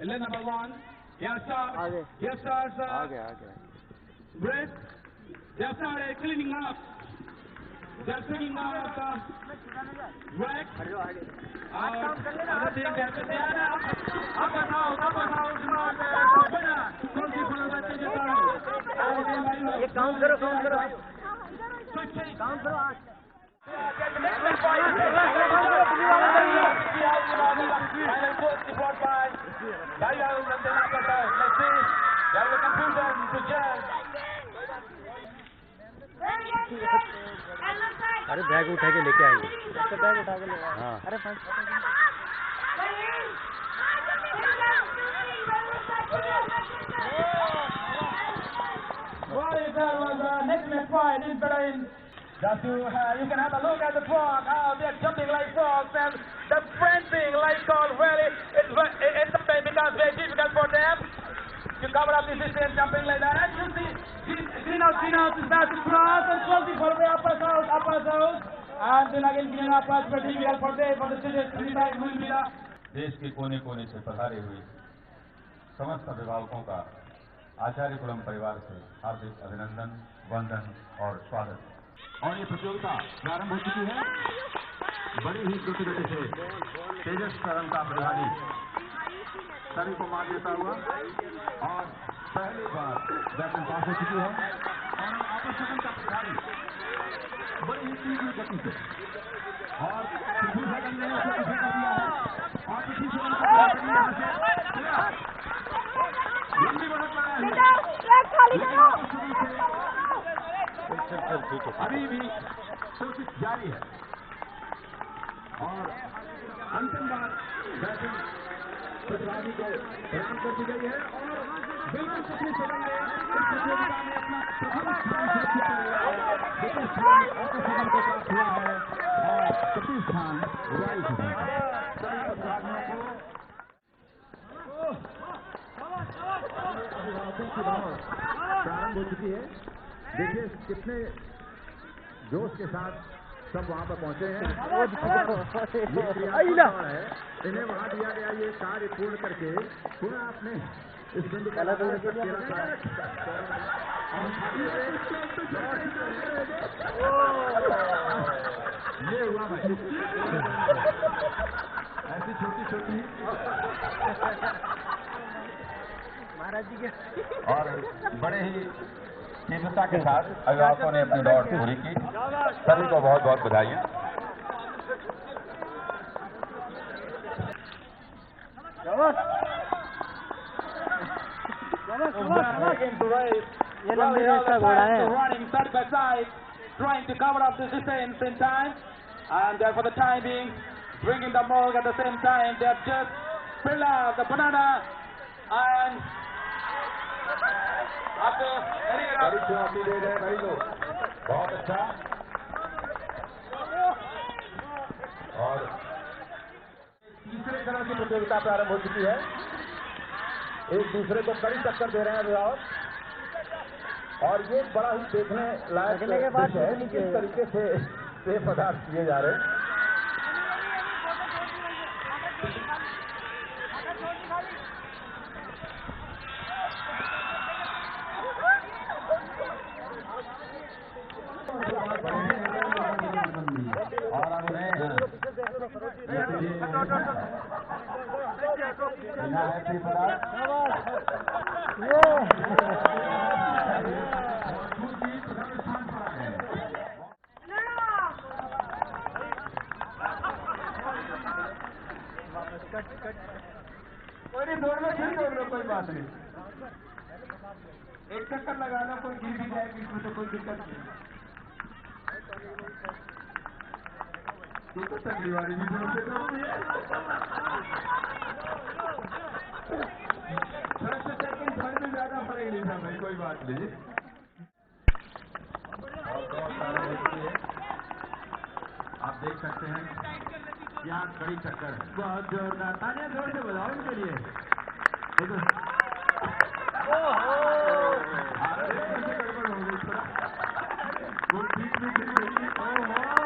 Number one, yes sir, yes sir, Brett, they started cleaning up, they're cleaning up the wreck, other things that they are up and out, अरे bag उठा के लेके आएंगे। Bag उठा के ले आए। हाँ। अरे next match point is better in. Just you can have a look at the frog, how they're jumping like frogs and the prancing like all really. It's sometimes becomes very difficult for them to cover up this distance jumping like that. And you see, green out is about to cross and closing for the upper south. And then again green up is very difficult for the students to decide who will be the. देश के कोने कोने से पधारे हुए समस्त अभिभावकों का आचार्य कुलम परिवार से हार्दिक अभिनंदन, वंदन और स्वागत। और ये प्रतियोगिता प्रारंभ हो चुकी है। बड़ी ही द्रुत गति से तेजस तरंग का प्रतिभागी सभी को मार देता हुआ और पहली बार बैटिंग पास हो चुकी है और ऑपोजिशन का प्रतिभागी बड़ी ही तीव्र गति से और पिछली सेकंड में उसे पीछे कर दिया है और पिछली सेकंड का यहाँ से लंबी बढ़त लगा है। अभी भी कोशिश जारी है और अंतिम बार बैटिंग प्रतिभागी को प्रदान कर दी गई है और बिल्कुल पिछली सेकंड में इस प्रतियोगिता में अपना प्रथम स्थान सुरक्षित कर लिया है। द्वितीय स्थान ऑपोजिशन को प्राप्त हुआ है और तृतीय स्थान रॉयल को सभी प्रतिभागियों को अभिभावकों की भाव प्रारंभ हो चुकी है। देखिए कितने जोश के साथ सब वहाँ पर पहुँचे हैं। ये क्रिया है, इन्हें वहाँ दिया गया ये कार्य पूर्ण करके पुनः अपने इस बिंदु पर ये हुआ भाई ऐसी छोटी छोटी महाराज जी के और बड़े ही तीव्रता के साथ अभिभावकों ने अपनी दौड़ पूरी की। सभी को बहुत बहुत बधाइयाँ। Running side by side, trying to cover up the distance in time, and for the time being, bringing the morgue at the same time. They have just filled out the banana and after बड़ी चुनौती दे रहे हैं भाई लोग, बहुत अच्छा। और तीसरे चरण की प्रतियोगिता प्रारंभ हो चुकी है। एक दूसरे को कड़ी टक्कर दे रहे हैं अभिभावक और ये बड़ा ही देखने लायक है कि किस तरीके से पेय पदार्थ किए जा रहे हैं। और अब उन्हें बिना है पेय पदार्थ कोई नहीं, दौड़ लो फिर दौड़ लो, कोई बात नहीं। एक चक्कर लगा लो, कोई गिर भी जाए बीच में तो कोई दिक्कत नहीं। तो तगड़ी वाली भी जोर से करोगे। थोड़ा सा सेकंड थर्ड में ज्यादा फर्क नहीं था भाई, कोई बात नहीं। आप देख सकते हैं क्या कड़ी टक्कर है। बहुत जोरदार तालियां जोर से बजाओ इनके लिए। गड़बड़ हो गई थोड़ा, वो ठीक में गिर गई। ओहो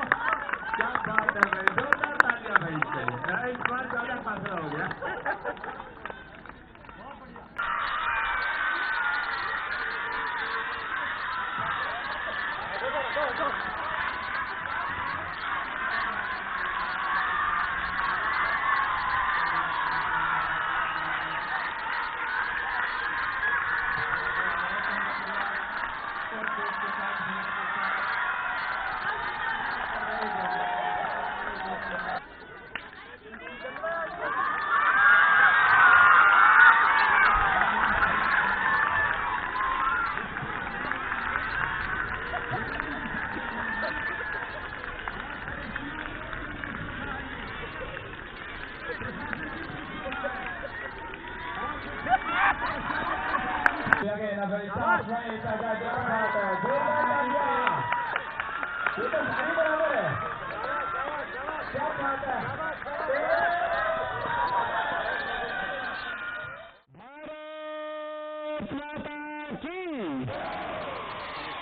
क्या बात है भाई, जोरदार तालियां भाई इसके लिए। इस बार ज्यादा फासला हो गया। भाई चाचा क्या बात है, जोरदार तालियां, ये तो भारी बराबर है, क्या बात है।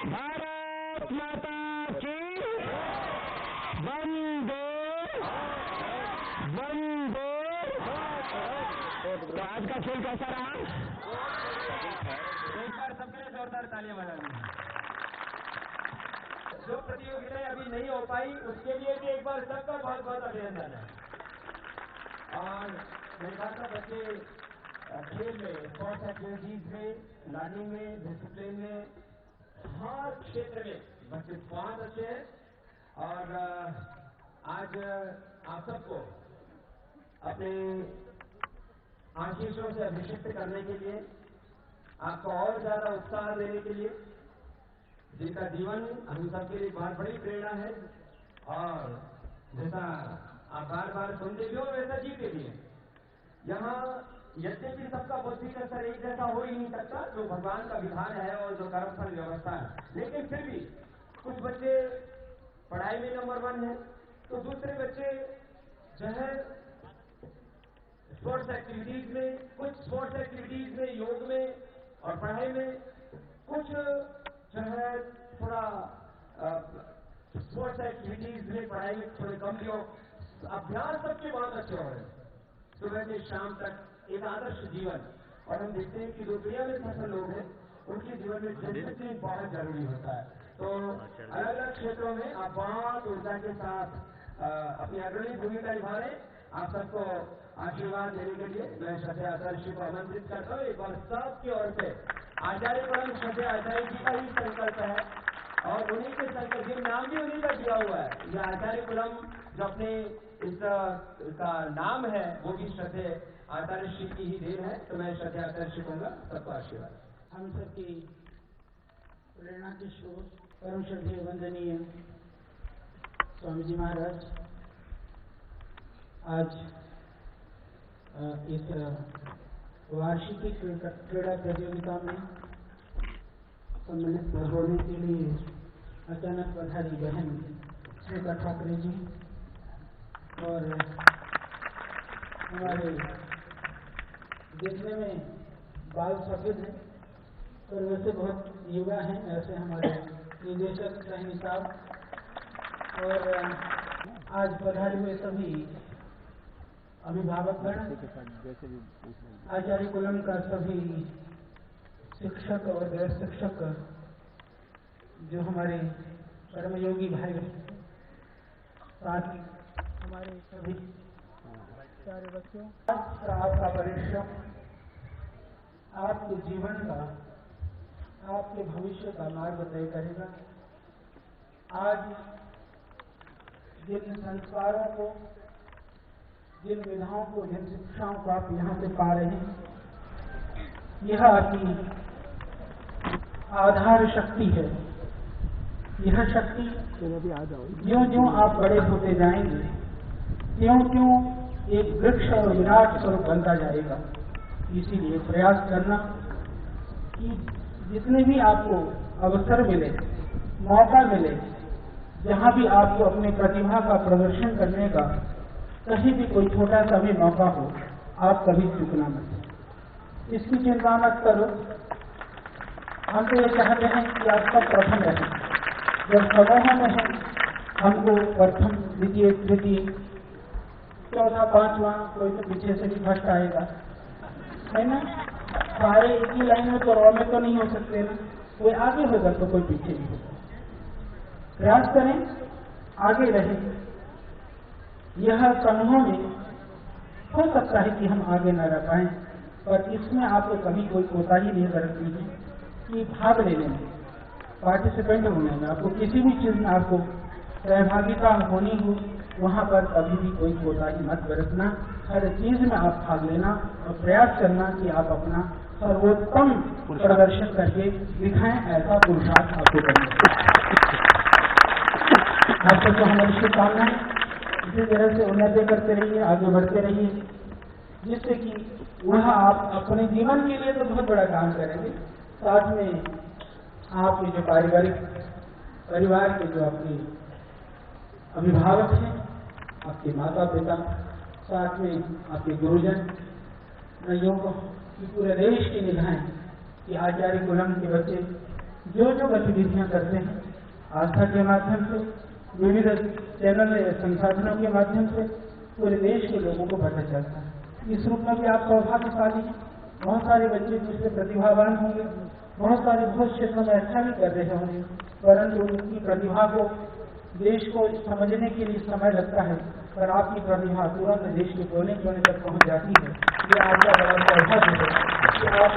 भारत माता की वंदे वंदे। तो आज का खेल कैसा रहा? एक बार सबके लिए जोरदार तालियां बजाएंगे। जो प्रतियोगिताएं अभी नहीं हो पाई उसके लिए भी एक बार सबका बहुत बहुत अभिनंदन है। और मेरे ख्याल से बच्चे खेल में, स्पोर्ट्स एक्टिविटीज में, लर्निंग में, डिसिप्लिन में, हर क्षेत्र में बच्चे बहुत अच्छे हैं। और आज आप सबको अपने आशीषों से अभिषिक्त करने के लिए, आपको और ज्यादा उत्साह देने के लिए, जिनका जीवन हम सबके लिए बहुत बड़ी प्रेरणा है और जैसा आप बार बार सुनते भी हो वैसा जीते भी है। यहाँ यद्यपि सबका बुद्धि का स्तर एक जैसा हो ही नहीं सकता, जो भगवान का विधान है और जो कर्मफल व्यवस्था है, लेकिन फिर भी कुछ बच्चे पढ़ाई में नंबर 1 है, तो दूसरे बच्चे जो है स्पोर्ट्स एक्टिविटीज में, कुछ स्पोर्ट्स एक्टिविटीज में, योग में और पढ़ाई में, कुछ जो है थोड़ा स्पोर्ट्स एक्टिविटीज में, पढ़ाई में थोड़े कम योग, अभ्यास सबके बहुत अच्छे हो रहे हैं। सुबह से शाम तक एक आदर्श जीवन, और हम देखते हैं कि जो दुनिया में सफल लोग हैं उनके जीवन में डिसिप्लिन बहुत जरूरी होता है। तो अलग अलग क्षेत्रों में आप बहुत ऊर्जा के साथ अपनी अग्रणी भूमिका निभा रहे हैं। आप सबको आशीर्वाद देने के लिए मैं श्रद्धेय आचार्य जी को आमंत्रित करता हूँ। एक बार सबकी ओर से आचार्य परम श्रद्धेय आचार्य जी का ही संकल्प है और उन्हीं के संकल्प, ये नाम भी उन्हीं का दिया हुआ है। यह आचार्य कुलम जो अपने इसका नाम है वो भी श्रद्धेय आचार्य श्री की ही देन है। तो मैं श्रद्धेय आचार्य श्री कहूंगा, सबको आशीर्वाद। हम सबकी प्रेरणा के स्रोत परम श्रद्धेय वंदनीय स्वामी जी महाराज आज इस वार्षिकी क्रीड़ा प्रतियोगिता में सम्मिलित होने के लिए अचानक पधारी बहन श्वेता ठाकरे जी और हमारे देखने में बाल सफेद हैं पर वैसे बहुत युवा हैं, ऐसे हमारे निदेशक सहनी साहब और आज पधारे हुए सभी अभिभावकगण, आचार्य कुलम का सभी शिक्षक और गैर शिक्षक, जो हमारे कर्मयोगी भाई, साथ ही हमारे सभी सारे बच्चों, आपका परिश्रम आपके जीवन का, आपके भविष्य का मार्ग तय करेगा। आज जिन संस्कारों को, जिन विधाओं को, जिन शिक्षाओं को आप यहाँ से पा रहे हैं, यह आपकी आधार शक्ति है। यह शक्ति ज्यों ज्यों आप बड़े होते जाएंगे त्यों त्यों एक वृक्ष और विराट स्वरूप बनता जाएगा। इसीलिए प्रयास करना कि जितने भी आपको अवसर मिले, मौका मिले, जहाँ भी आपको अपनी प्रतिभा का प्रदर्शन करने का कहीं भी कोई छोटा सा भी मौका हो, आप कभी चूकना मत। इसकी चिंता मत करो। हम तो ये चाहते हैं कि आप सब प्रथम रहें। जब समूह में हैं, हमको प्रथम, द्वितीय, तृतीय, चौथा, पांचवा, कोई तो पीछे से भी फर्स्ट आएगा, है ना। सारे एक ही लाइन में तो रो में तो नहीं हो सकते ना, कोई आगे होगा तो कोई पीछे भी होगा। प्रयास करें, आगे रहें। यह समूह में हो सकता है कि हम आगे न रह पाएं, पर इसमें आपको कभी कोई कोताही नहीं बरतनी है कि भाग लेने में, पार्टिसिपेंट होने में, आपको किसी भी चीज में आपको सहभागिता होनी हो, वहां पर कभी भी कोई कोताही मत बरतना। हर चीज में आप भाग लेना और प्रयास करना कि आप अपना सर्वोत्तम प्रदर्शन करके दिखाएं। ऐसा पुरुषार्थ आपको करना। आपको तो हमारी शुभकामनाएं। इसी तरह से उन्नति करते रहिए, आगे बढ़ते रहिए, जिससे कि वह आप अपने जीवन के लिए तो बहुत बड़ा काम करेंगे, साथ में आपके जो परिवार के जो आपके अभिभावक हैं, आपके माता पिता, साथ में आपके गुरुजन, मैं यूँ कहूँ कि पूरे देश की निगाहें कि आचार्य कुलम के बच्चे जो जो गतिविधियाँ करते हैं आस्था के माध्यम से, विविध चैनल संसाधनों के माध्यम से पूरे देश के लोगों को पता चलता है। इस रूप में भी आप सौभाग्यशाली हैं। बहुत सारे बच्चे जिससे प्रतिभावान होंगे, बहुत सारे बहुत क्षेत्रों में अच्छा भी कर रहे होंगे, परंतु उनकी प्रतिभा को देश को समझने के लिए समय लगता है, पर आपकी प्रतिभा तुरंत देश के कोने कोने तक पहुंच जाती है। ये आपका बड़ा सौभाग्य है कि आप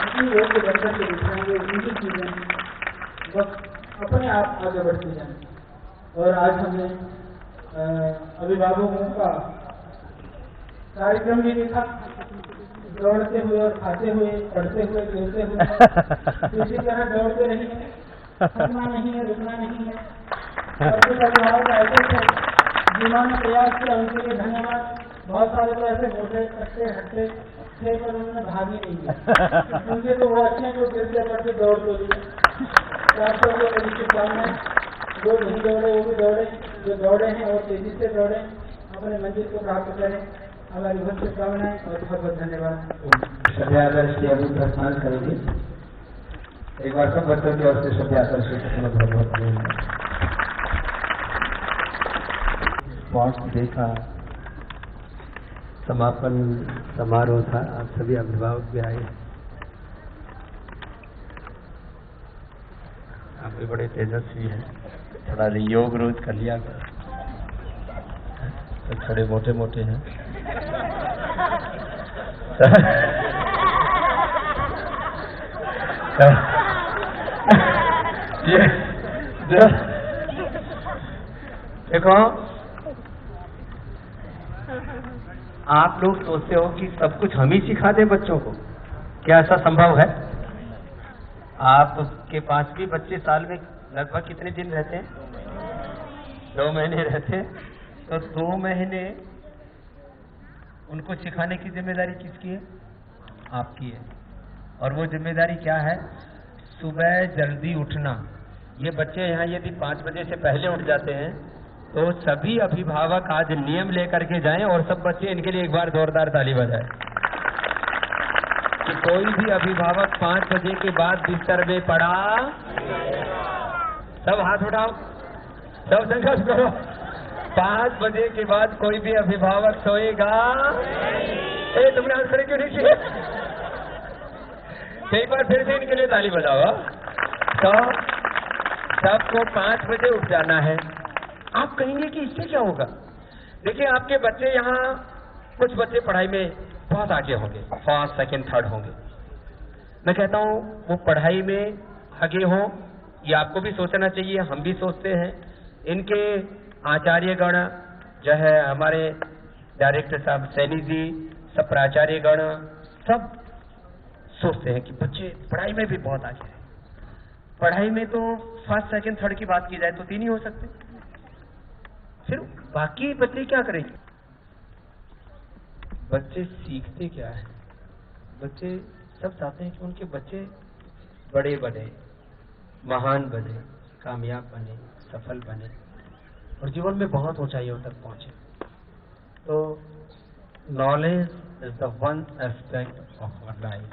इसी योग्य बंधन से दिखाएंगे, इन्हीं चीजें बस अपने आप आगे बढ़ते जाएं। और आज हमने अभिभावकों का कार्यक्रम भी देखा, दौड़ते हुए और खाते हुए, पढ़ते हुए, खेलते हुए, इसी तरह दौड़ते रहिए, थकना नहीं है, रुकना नहीं है। और कुछ अभिभावक ऐसे थे जिन्होंने प्रयास किया, उनके लिए धन्यवाद। बहुत सारे तो ऐसे मोटे कट्टे हट्टे थे पर उन्होंने भाग ही नहीं किया। उनके तो वो अच्छे जो गिरते पड़ते दौड़ तो लिए। आपको मेरी शुभकामनाएं। जो नहीं दौड़े वो भी दौड़े, जो दौड़े हैं और तेजी से दौड़े, अपने मंजिल को प्राप्त करें। हमारी बहुत शुभकामनाएं और बहुत बहुत धन्यवाद। श्रद्धेय आदर्श की अभी प्रस्थान करेंगे। एक बार सब बच्चों की ओर से श्रद्धेय आदर्श की बहुत बहुत धन्यवाद। स्पोर्ट्स डे का समापन समारोह था, आप सभी अभिभावक भी आए। आप भी बड़े तेजस्वी हैं, थोड़ा योग रोज कर लिया कर, तो थोड़े मोटे मोटे हैं। ये देखो, आप लोग सोचते हो कि सब कुछ हम ही सिखा दें बच्चों को, क्या ऐसा संभव है? आपके पास भी बच्चे साल में लगभग कितने दिन रहते हैं? 2 महीने रहते हैं, तो 2 महीने उनको सिखाने की जिम्मेदारी किसकी है? आपकी है। और वो जिम्मेदारी क्या है? सुबह जल्दी उठना। ये बच्चे यहाँ यदि 5 बजे से पहले उठ जाते हैं तो सभी अभिभावक आज नियम लेकर के जाएं और सब बच्चे इनके लिए एक बार जोरदार ताली बजाएं कि कोई भी अभिभावक 5 बजे के बाद बिस्तर में पड़ा, सब हाथ उठाओ, सब संघर्ष करो। 5 बजे के बाद कोई भी अभिभावक सोएगा? तुमने आंसर क्यों नहीं किया? एक बार फिर से इनके लिए ताली बजाओ। तो सबको 5 बजे उठ जाना है। आप कहेंगे कि इससे क्या होगा? देखिए, आपके बच्चे यहाँ, कुछ बच्चे पढ़ाई में बहुत आगे होंगे, फर्स्ट, सेकंड, थर्ड होंगे। मैं कहता हूँ वो पढ़ाई में आगे हों, ये आपको भी सोचना चाहिए, हम भी सोचते हैं। इनके आचार्यगण जो है, हमारे डायरेक्टर साहब सैनी जी, सब प्राचार्यगण सब सोचते हैं कि बच्चे पढ़ाई में भी बहुत आगे हैं। पढ़ाई में तो फर्स्ट, सेकंड, थर्ड की बात की जाए तो 3 ही हो सकते, फिर बाकी बच्चे क्या करेंगे? बच्चे सीखते क्या है? बच्चे सब चाहते हैं कि उनके बच्चे बड़े बने, महान बने, कामयाब बने, सफल बने और जीवन में बहुत ऊंचाइयों तक पहुंचे। तो knowledge is the one aspect of our life.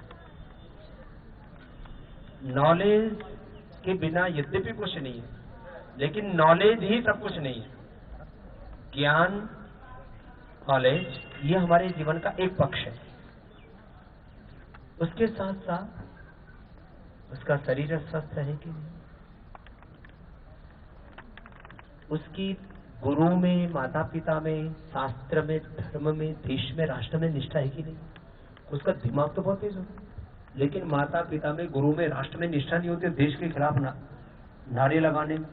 Knowledge के बिना यद्यपि कुछ नहीं है, लेकिन नॉलेज ही सब कुछ नहीं है। ज्ञान, नॉलेज, ये हमारे जीवन का एक पक्ष है। उसके साथ साथ उसका शरीर स्वस्थ है कि नहीं, उसकी गुरु में, माता पिता में, शास्त्र में, धर्म में, देश में, राष्ट्र में निष्ठा है कि नहीं। उसका दिमाग तो बहुत तेज होता है, लेकिन माता पिता में, गुरु में, राष्ट्र में निष्ठा नहीं होती। देश के खिलाफ नारे लगाने में,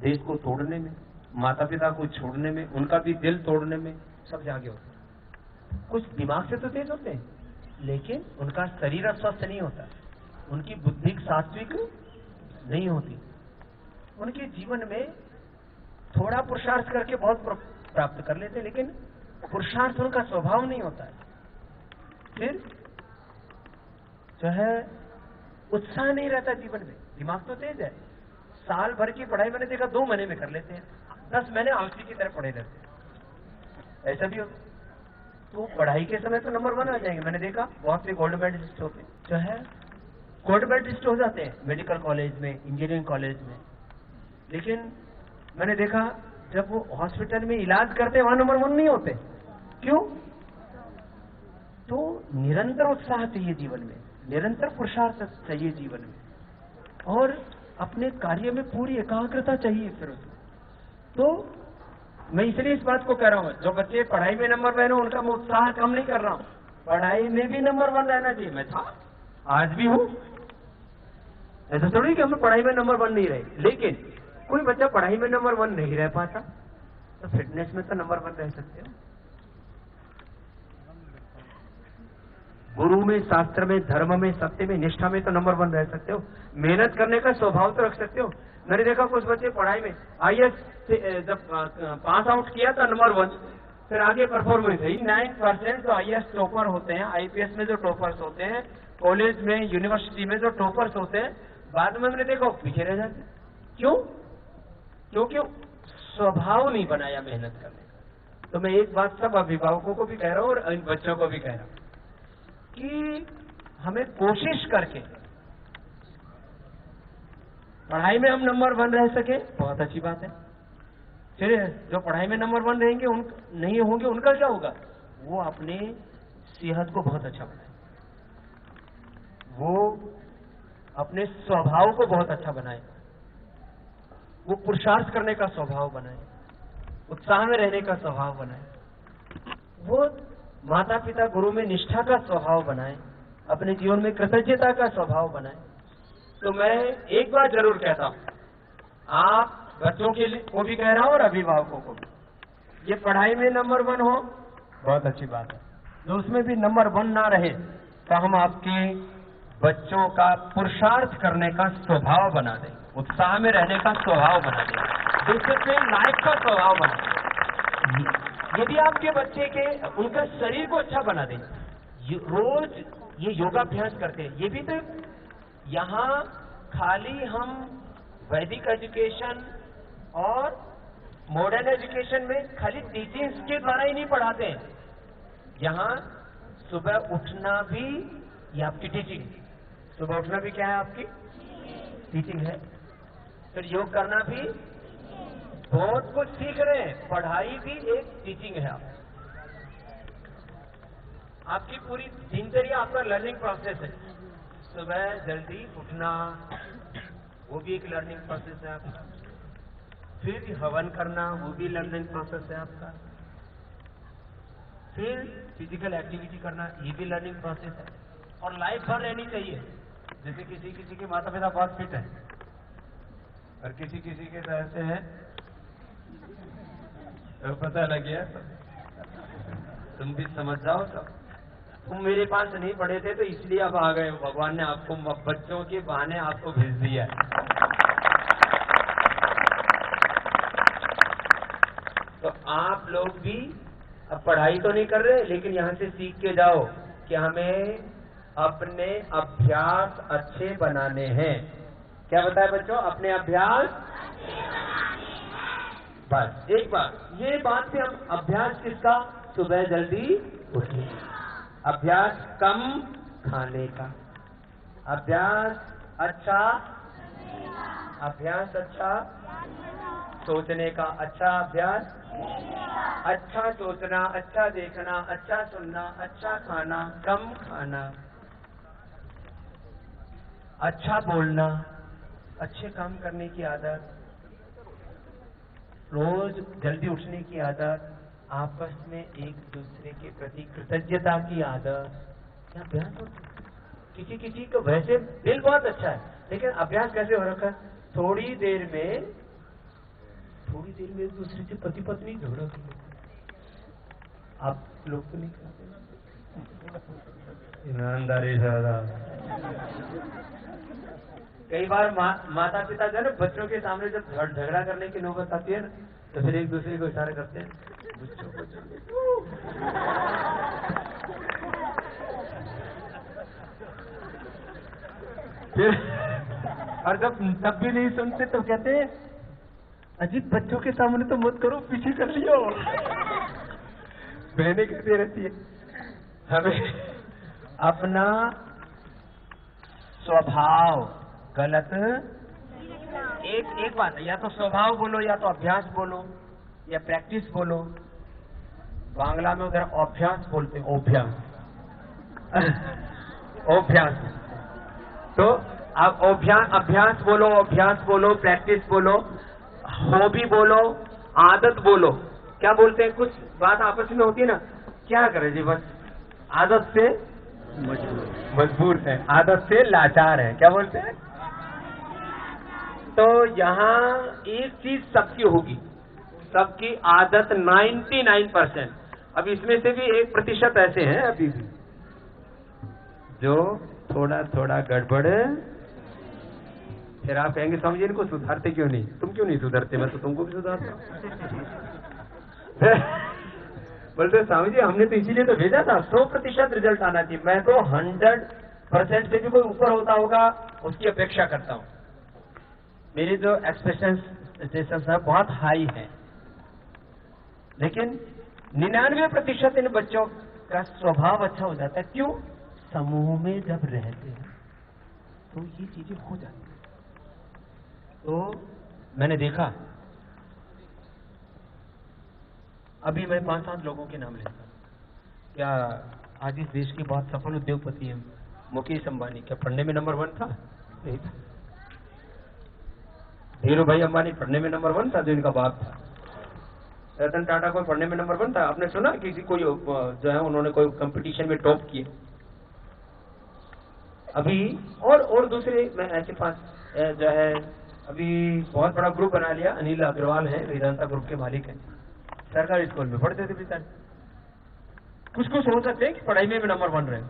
देश को तोड़ने में, माता पिता को छोड़ने में, उनका भी दिल तोड़ने में सबसे आगे होते हैं। कुछ दिमाग से तो तेज होते हैं, लेकिन उनका शरीर स्वस्थ नहीं होता, उनकी बुद्धि सात्विक नहीं होती। उनके जीवन में थोड़ा पुरुषार्थ करके बहुत प्राप्त कर लेते, लेकिन पुरुषार्थ उनका स्वभाव नहीं होता है। फिर जो है उत्साह नहीं रहता जीवन में। दिमाग तो तेज है। साल भर की पढ़ाई मैंने देखा 2 महीने में कर लेते हैं, 10 महीने आलसी की तरह पढ़े रहते हैं, ऐसा भी होता। तो पढ़ाई के समय तो नंबर 1 आ जाएंगे। मैंने देखा बहुत से गोल्ड मेडलिस्ट होते हैं, जो है गोल्ड मेडलिस्ट हो जाते हैं मेडिकल कॉलेज में, इंजीनियरिंग कॉलेज में, लेकिन मैंने देखा जब वो हॉस्पिटल में इलाज करते वहां नंबर 1 नहीं होते। क्यों? तो निरंतर उत्साह चाहिए जीवन में, निरंतर पुरुषार्थ चाहिए जीवन में, और अपने कार्य में पूरी एकाग्रता चाहिए फिर उसमें। तो मैं इसलिए इस बात को कह रहा हूं, जो बच्चे पढ़ाई में नंबर 1 हो उनका मैं उत्साह कम नहीं कर रहा हूं, पढ़ाई में भी नंबर 1 रहना चाहिए। मैं था, आज भी हूं, ऐसा थोड़ी कि हम पढ़ाई में नंबर 1 नहीं रहे, लेकिन कोई बच्चा पढ़ाई में नंबर 1 नहीं रह पाता तो फिटनेस में तो नंबर 1 रह सकते हो। गुरु में, शास्त्र में, धर्म में, सत्य में, निष्ठा में तो नंबर 1 रह सकते हो। मेहनत करने का स्वभाव तो रख सकते हो। मैंने देखा कुछ बच्चे पढ़ाई में आईएएस जब पास आउट किया था नंबर 1, फिर आगे परफॉर्मेंस है 9% तो आईएएस टॉपर होते हैं, आईपीएस में जो टॉपर्स होते हैं, कॉलेज में, यूनिवर्सिटी में जो टॉपर्स होते हैं, बाद में मैंने देखा पीछे रह जाते। क्यों? क्योंकि स्वभाव नहीं बनाया मेहनत करने का। तो मैं एक बात सब अभिभावकों को भी कह रहा हूं और इन बच्चों को भी कह रहा हूं कि हमें कोशिश करके पढ़ाई में हम नंबर 1 रह सके, बहुत अच्छी बात है। फिर जो पढ़ाई में नंबर 1 रहेंगे नहीं होंगे, उनका क्या होगा? वो अपने सेहत को बहुत अच्छा बनाए, वो अपने स्वभाव को बहुत अच्छा बनाए, वो पुरुषार्थ करने का स्वभाव बनाए, उत्साह में रहने का स्वभाव बनाए, वो माता पिता गुरु में निष्ठा का स्वभाव बनाए, अपने जीवन में कृतज्ञता का स्वभाव बनाए। तो मैं एक बात जरूर कहता हूं, आप बच्चों के लिए को भी कह रहा हूं और अभिभावकों को भी, ये पढ़ाई में नंबर 1 हो बहुत अच्छी बात है, तो उसमें भी नंबर 1 ना रहे तो हम आपके बच्चों का पुरुषार्थ करने का स्वभाव बना दें, उत्साह में रहने का स्वभाव बना दें, डिसिप्लिन लाइफ का स्वभाव बना दें। यदि आपके बच्चे के उनका शरीर को अच्छा बना दें, रोज ये योगाभ्यास करते हैं, ये भी तो यहाँ खाली हम वैदिक एजुकेशन और मॉडर्न एजुकेशन में खाली टीचिंग्स के द्वारा ही नहीं पढ़ाते हैं। यहाँ सुबह उठना भी ये आपकी टीचिंग, सुबह उठना भी क्या है? आपकी टीचिंग है। फिर योग करना भी, बहुत कुछ सीख रहे हैं, पढ़ाई भी एक टीचिंग है। आपकी पूरी दिनचर्या आपका लर्निंग प्रोसेस है। सुबह जल्दी उठना वो भी एक लर्निंग प्रोसेस है आपका, फिर हवन करना वो भी लर्निंग प्रोसेस है आपका, फिर फिजिकल एक्टिविटी करना ये भी लर्निंग प्रोसेस है, और लाइफ भर रहनी चाहिए। जैसे किसी के माता पिता बहुत फिट है और किसी के तो ऐसे हैं तो पता लग गया, तुम भी समझ जाओ। सब तुम मेरे पास नहीं पढ़े थे तो इसलिए अब आ गए, भगवान ने आपको बच्चों के बहाने आपको भेज दिया है। तो आप लोग भी अब पढ़ाई तो नहीं कर रहे, लेकिन यहाँ से सीख के जाओ कि हमें अपने अभ्यास अच्छे बनाने हैं। क्या बताया बच्चों? अपने अभ्यास बस एक बात, ये बात से हम अभ्यास किसका? सुबह जल्दी उठने, अभ्यास कम खाने का, अभ्यास अच्छा, अभ्यास अच्छा सोचने का, अच्छा अभ्यास, अच्छा सोचना, अच्छा देखना, अच्छा सुनना, अच्छा खाना, कम खाना, अच्छा बोलना, अच्छे काम करने की आदत, रोज जल्दी उठने की आदत, आपस में एक दूसरे के प्रति कृतज्ञता की आदत, क्या अभ्यास होता है। किसी को वैसे दिल बहुत अच्छा है, लेकिन अभ्यास कैसे हो रखा है? थोड़ी देर में एक दूसरे से पति पत्नी झगड़ा करते। आप लोग तो नहीं करते, ईमानदारी ज्यादा। कई बार माता पिता जो है ना, बच्चों के सामने जब झगड़ा करने की नौबत आती है ना, तो फिर एक दूसरे को इशारा करते हैं, बच्चों को फिर और जब तब भी नहीं सुनते तो कहते हैं अजीत बच्चों के सामने तो मत करो, पीछे कर लियो। बहनें कहती रहती है हमें अपना स्वभाव गलत एक बात है, या तो स्वभाव बोलो या तो अभ्यास बोलो या प्रैक्टिस बोलो। बांग्ला में उधर अभ्यास बोलते, अभ्यास अभ्यास। तो आप अभ्यास बोलो, प्रैक्टिस बोलो, हॉबी बोलो, आदत बोलो। क्या बोलते हैं, कुछ बात आपस में होती है ना, क्या करें जी, बस आदत से मजबूर है, आदत से लाचार है, क्या बोलते हैं। तो यहाँ एक चीज सबकी होगी, सबकी आदत 99%। अब इसमें से भी 1% ऐसे हैं अभी भी जो थोड़ा थोड़ा गड़बड़ है। फिर आप कहेंगे समझिए इनको सुधारते क्यों नहीं, तुम क्यों नहीं सुधरते, मैं तो तुमको भी सुधारता बोलते समझिए हमने तो इसीलिए तो भेजा था, 100% रिजल्ट आना चाहिए। मैं तो 100% से भी कोई ऊपर होता होगा उसकी अपेक्षा करता हूँ। मेरी जो एक्सपेक्टेशंस है बहुत हाई है, लेकिन 99% इन बच्चों का स्वभाव अच्छा हो जाता है। क्यों? समूह में जब रहते हैं तो ये चीजें हो जाती हैं। तो मैंने देखा, अभी मैं 5-7 लोगों के नाम लेता हूं। क्या आज इस देश के बहुत सफल उद्योगपति हैं मुकेश अंबानी, क्या पढ़ने में नंबर 1 था? नहीं था। धीरू भाई अंबानी पढ़ने में नंबर 1 था, जो इनका बाप था। रतन टाटा को पढ़ने में नंबर 1 था। आपने सुना किसी कोई जो है उन्होंने कोई कंपटीशन में टॉप किए? अभी और दूसरे मैं ऐसे पास जो है अभी बहुत बड़ा ग्रुप बना लिया। अनिल अग्रवाल है, वेदांता ग्रुप के मालिक हैं, सरकारी स्कूल में पढ़ते थे बेचारे। कुछ हो सकते हैं कि पढ़ाई में भी नंबर 1 रहे।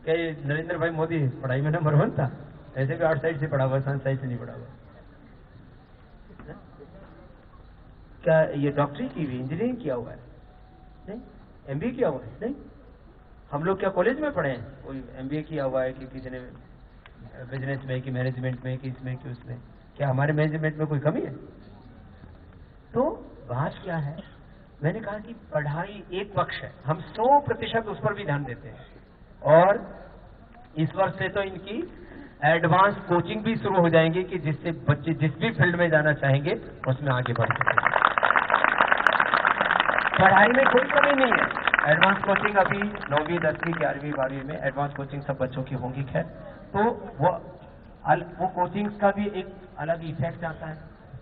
क्या ये नरेंद्र भाई मोदी पढ़ाई में नंबर 1 था? ऐसे भी 8 साइड से पढ़ा हुआ, 7 साइड से नहीं पढ़ा हुआ। क्या ये डॉक्टरी की भी, इंजीनियरिंग किया हुआ है? नहीं। MBA किया हुआ है? नहीं। हम लोग क्या कॉलेज में पढ़े हैं? कोई MBA किया हुआ है कि किसी ने बिजनेस में, कि मैनेजमेंट में, कि इसमें, कि उसमें? क्या हमारे मैनेजमेंट में कोई कमी है? तो बात क्या है, मैंने कहा कि पढ़ाई एक पक्ष है, हम 100% उस पर भी ध्यान देते हैं। और इस वर्ष से तो इनकी एडवांस कोचिंग भी शुरू हो जाएंगी कि जिससे बच्चे जिस भी फील्ड में जाना चाहेंगे उसमें आगे बढ़ सकें। पढ़ाई में कोई कमी नहीं है। एडवांस कोचिंग अभी 9वीं 10वीं 11वीं 12वीं में एडवांस कोचिंग सब बच्चों की होगी। खैर, तो वो कोचिंग का भी एक अलग इफेक्ट आता है,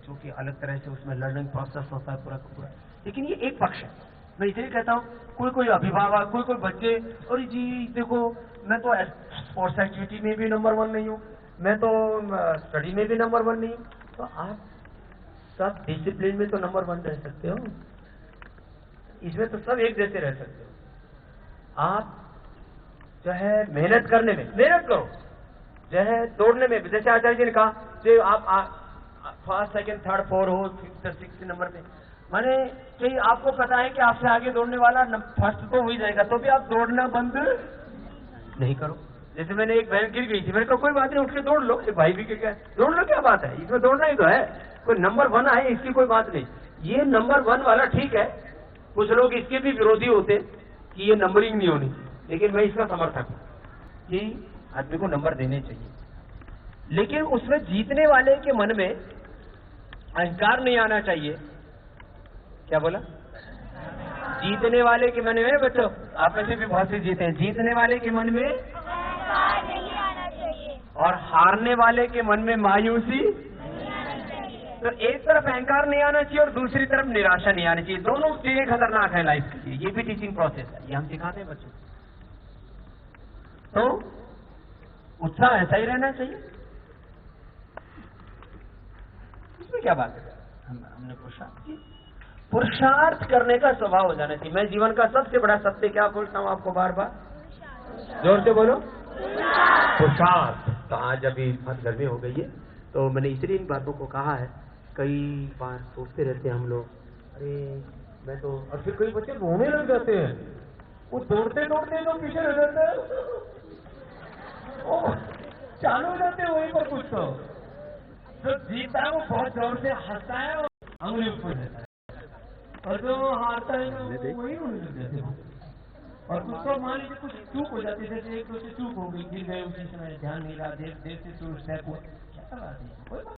जो कि अलग तरह से उसमें लर्निंग प्रोसेस होता है पूरा का पूरा। लेकिन ये एक पक्ष है। मैं इसलिए कहता हूँ, कोई अभिभावक, कोई बच्चे, और जी देखो मैं तो स्पोर्ट्स एक्टिविटी में भी नंबर 1 नहीं हूँ, मैं तो स्टडी में भी नंबर 1 नहीं हूँ। तो आप सब डिसिप्लिन में तो नंबर 1 रह सकते हो, इसमें तो सब एक जैसे रह सकते हो। आप जो है मेहनत करने में मेहनत करो, जो है दौड़ने में, जैसे आचार्य जी ने कहा, जो आप फर्स्ट सेकंड थर्ड फोर्थ हो, 5th 6th नंबर पे, माने कि आपको पता है कि आपसे आगे दौड़ने वाला फर्स्ट तो हो ही जाएगा, तो भी आप दौड़ना बंद नहीं करो। जैसे मैंने एक बहन गिर गई थी, मैंने कहा कोई बात नहीं, उठ के दौड़ लो। एक भाई भी गिर गया, दौड़ लो, क्या बात है, इसमें दौड़ना ही तो है, कोई नंबर 1 आए इसकी कोई बात नहीं। ये नंबर 1 वाला ठीक है, कुछ लोग इसके भी विरोधी होते कि ये नंबरिंग नहीं होनी, लेकिन मैं इसका समर्थक हूं कि आदमी को नंबर देने चाहिए, लेकिन उसमें जीतने वाले के मन में अहंकार नहीं आना चाहिए। क्या बोला? जीतने वाले के मन में, बच्चों आप में से भी बहुत से जीते हैं, जीतने वाले के मन में अहंकार नहीं आना चाहिए, और हारने वाले के मन में मायूसी। तो एक तरफ अहंकार नहीं आना चाहिए और दूसरी तरफ निराशा नहीं आनी चाहिए। दोनों चीजें खतरनाक है लाइफ के लिए। ये भी टीचिंग प्रोसेस है, ये हम सिखाते हैं बच्चों को। तो उत्साह ऐसा ही रहना चाहिए, इसमें क्या बात है। हमने पुरुषार्थ करने का स्वभाव हो जाना चाहिए। मैं जीवन का सबसे बड़ा सत्य क्या बोलता हूँ आपको बार बार, जोर से बोलो, पुरुषार्थ। तो आज अभी बहुत गर्मी हो गई है, तो मैंने इसलिए इन बातों को कहा है। कई बार सोचते रहते हैं हम लोग, अरे मैं तो, और फिर कई बच्चे रोने लग जाते हैं, वो दौड़ते दौड़ते तो पीछे रह जाते हैं, चालू हो जाते हैं वहीं पर कुछ तो। जो जीतता है वो बहुत जोर से हंसता है और अंगुली ऊपर देता है, और जो हारता है वो वही उंगली देते हैं। और कुछ तो मान लीजिए कुछ चूक हो जाती है, जैसे एक दो से चूक हो गई, गिर गए, उसी समय ध्यान नहीं रहा, देर से सोचता है, क्या बात है।